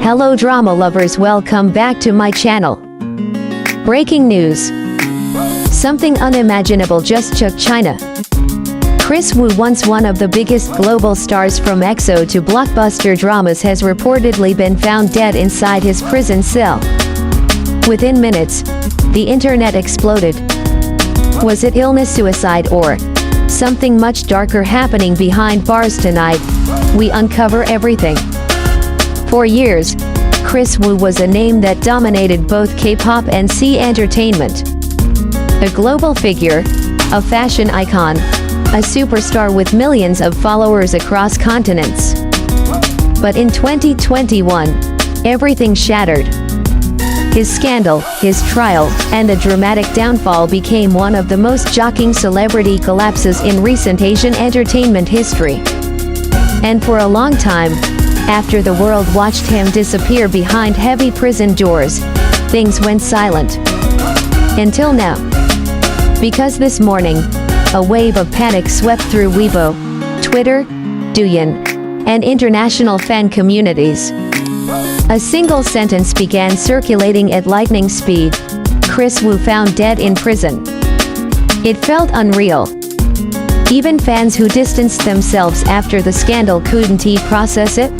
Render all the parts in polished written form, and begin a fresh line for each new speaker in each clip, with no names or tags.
Hello drama lovers, welcome back to my channel. Breaking news. Something unimaginable just shook China. Kris Wu, once one of the biggest global stars from EXO to blockbuster dramas, has reportedly been found dead inside his prison cell. Within minutes, the internet exploded. Was it illness, suicide, or something much darker happening behind bars tonight? We uncover everything. For years, Kris Wu was a name that dominated both K-pop and C entertainment. A global figure, a fashion icon, a superstar with millions of followers across continents. But in 2021, everything shattered. His scandal, his trial, and the dramatic downfall became one of the most shocking celebrity collapses in recent Asian entertainment history. And for a long time, after the world watched him disappear behind heavy prison doors, things went silent. Until now. Because this morning, a wave of panic swept through Weibo, Twitter, Douyin, and international fan communities. A single sentence began circulating at lightning speed: Kris Wu found dead in prison. It felt unreal. Even fans who distanced themselves after the scandal couldn't process it.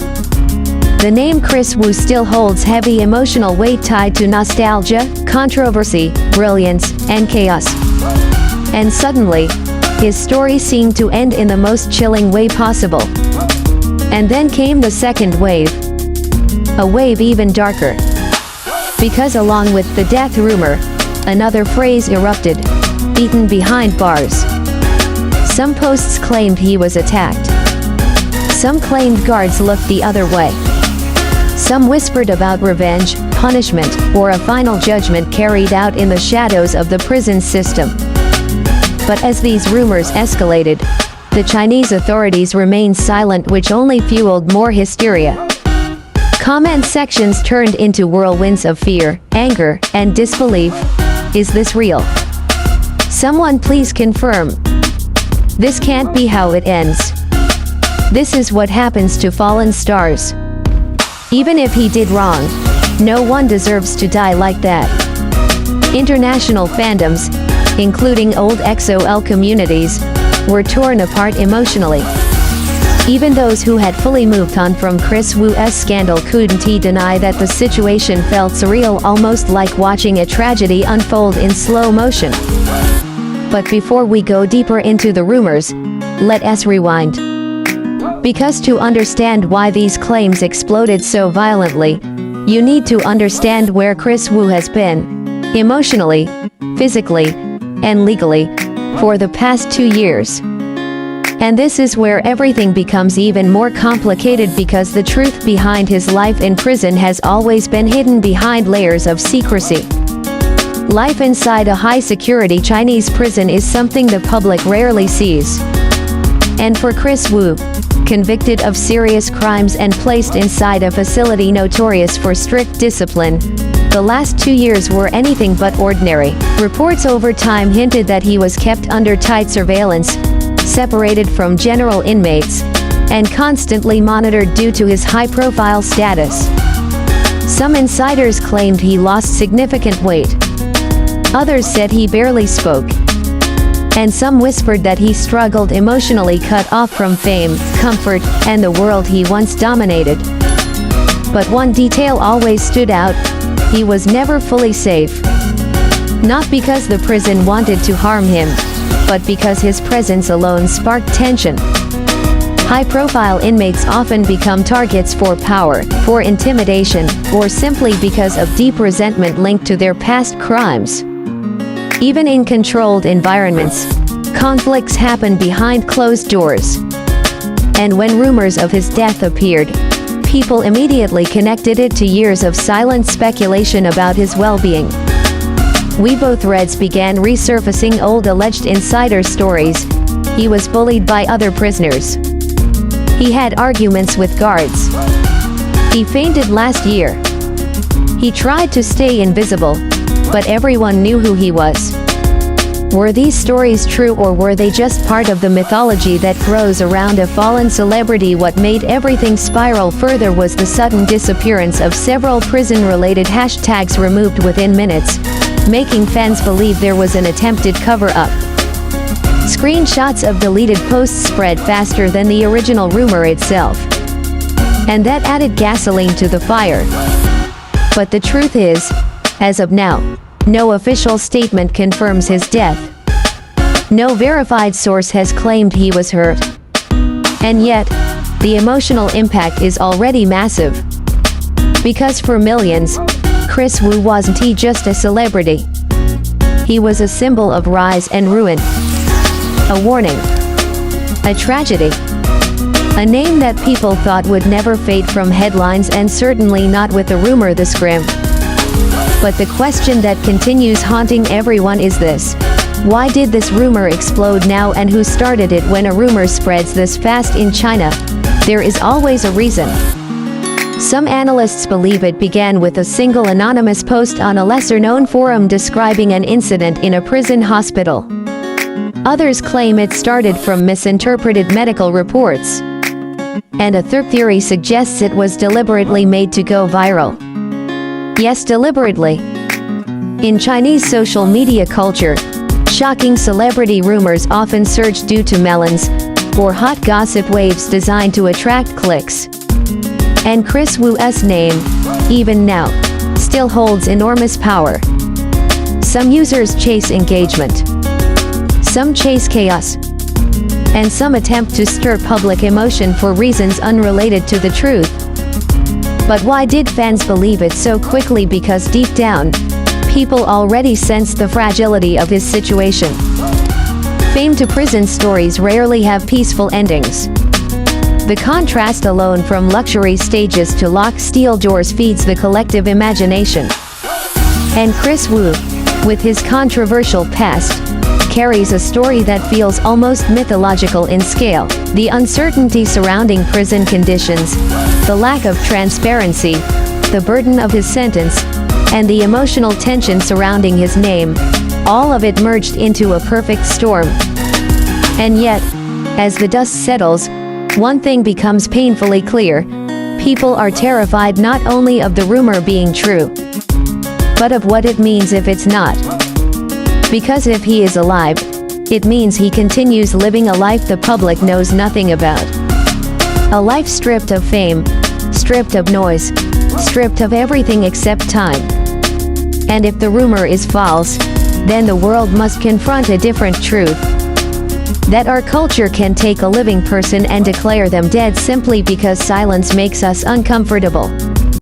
The name Kris Wu still holds heavy emotional weight tied to nostalgia, controversy, brilliance, and chaos. And suddenly, his story seemed to end in the most chilling way possible. And then came the second wave. A wave even darker. Because along with the death rumor, another phrase erupted: beaten behind bars. Some posts claimed he was attacked. Some claimed guards looked the other way. Some whispered about revenge, punishment, or a final judgment carried out in the shadows of the prison system. But as these rumors escalated, the Chinese authorities remained silent, which only fueled more hysteria. Comment sections turned into whirlwinds of fear, anger, and disbelief. Is this real? Someone please confirm. This can't be how it ends. This is what happens to fallen stars. Even if he did wrong, no one deserves to die like that. International fandoms, including old EXO-L communities, were torn apart emotionally. Even those who had fully moved on from Kris Wu's scandal couldn't deny that the situation felt surreal, almost like watching a tragedy unfold in slow motion. But before we go deeper into the rumors, let us rewind. Because to understand why these claims exploded so violently, you need to understand where Kris Wu has been, emotionally, physically, and legally, for the past 2 years. And this is where everything becomes even more complicated, because the truth behind his life in prison has always been hidden behind layers of secrecy. Life inside a high-security Chinese prison is something the public rarely sees. And for Kris Wu, convicted of serious crimes and placed inside a facility notorious for strict discipline, the last 2 years were anything but ordinary. Reports over time hinted that he was kept under tight surveillance, separated from general inmates, and constantly monitored due to his high-profile status. Some insiders claimed he lost significant weight. Others said he barely spoke. And some whispered that he struggled emotionally, cut off from fame, comfort, and the world he once dominated. But one detail always stood out: he was never fully safe. Not because the prison wanted to harm him, but because his presence alone sparked tension. High-profile inmates often become targets for power, for intimidation, or simply because of deep resentment linked to their past crimes. Even in controlled environments, conflicts happen behind closed doors. And when rumors of his death appeared, people immediately connected it to years of silent speculation about his well-being. Weibo threads began resurfacing old alleged insider stories. He was bullied by other prisoners. He had arguments with guards. He fainted last year. He tried to stay invisible, but everyone knew who he was. Were these stories true, or were they just part of the mythology that grows around a fallen celebrity? What made everything spiral further was the sudden disappearance of several prison-related hashtags removed within minutes, making fans believe there was an attempted cover-up. Screenshots of deleted posts spread faster than the original rumor itself, and that added gasoline to the fire. But the truth is, as of now, no official statement confirms his death. No verified source has claimed he was hurt. And yet, the emotional impact is already massive. Because for millions, Kris Wu wasn't just a celebrity. He was a symbol of rise and ruin. A warning. A tragedy. A name that people thought would never fade from headlines, and certainly not with the rumor this grim. But the question that continues haunting everyone is this: why did this rumor explode now, and who started it? When a rumor spreads this fast in China, there is always a reason. Some analysts believe it began with a single anonymous post on a lesser-known forum describing an incident in a prison hospital. Others claim it started from misinterpreted medical reports. And a third theory suggests it was deliberately made to go viral. Yes, deliberately. In Chinese social media culture, shocking celebrity rumors often surge due to melons, or hot gossip waves designed to attract clicks. And Kris Wu's name, even now, still holds enormous power. Some users chase engagement. Some chase chaos. And some attempt to stir public emotion for reasons unrelated to the truth. But why did fans believe it so quickly? Because deep down, people already sensed the fragility of his situation. Fame to prison stories rarely have peaceful endings. The contrast alone, from luxury stages to locked steel doors, feeds the collective imagination. And Kris Wu, with his controversial past, carries a story that feels almost mythological in scale. The uncertainty surrounding prison conditions, the lack of transparency, the burden of his sentence, and the emotional tension surrounding his name, all of it merged into a perfect storm. And yet, as the dust settles, one thing becomes painfully clear: people are terrified not only of the rumor being true, but of what it means if it's not. Because if he is alive, it means he continues living a life the public knows nothing about. A life stripped of fame, stripped of noise, stripped of everything except time. And if the rumor is false, then the world must confront a different truth: that our culture can take a living person and declare them dead simply because silence makes us uncomfortable.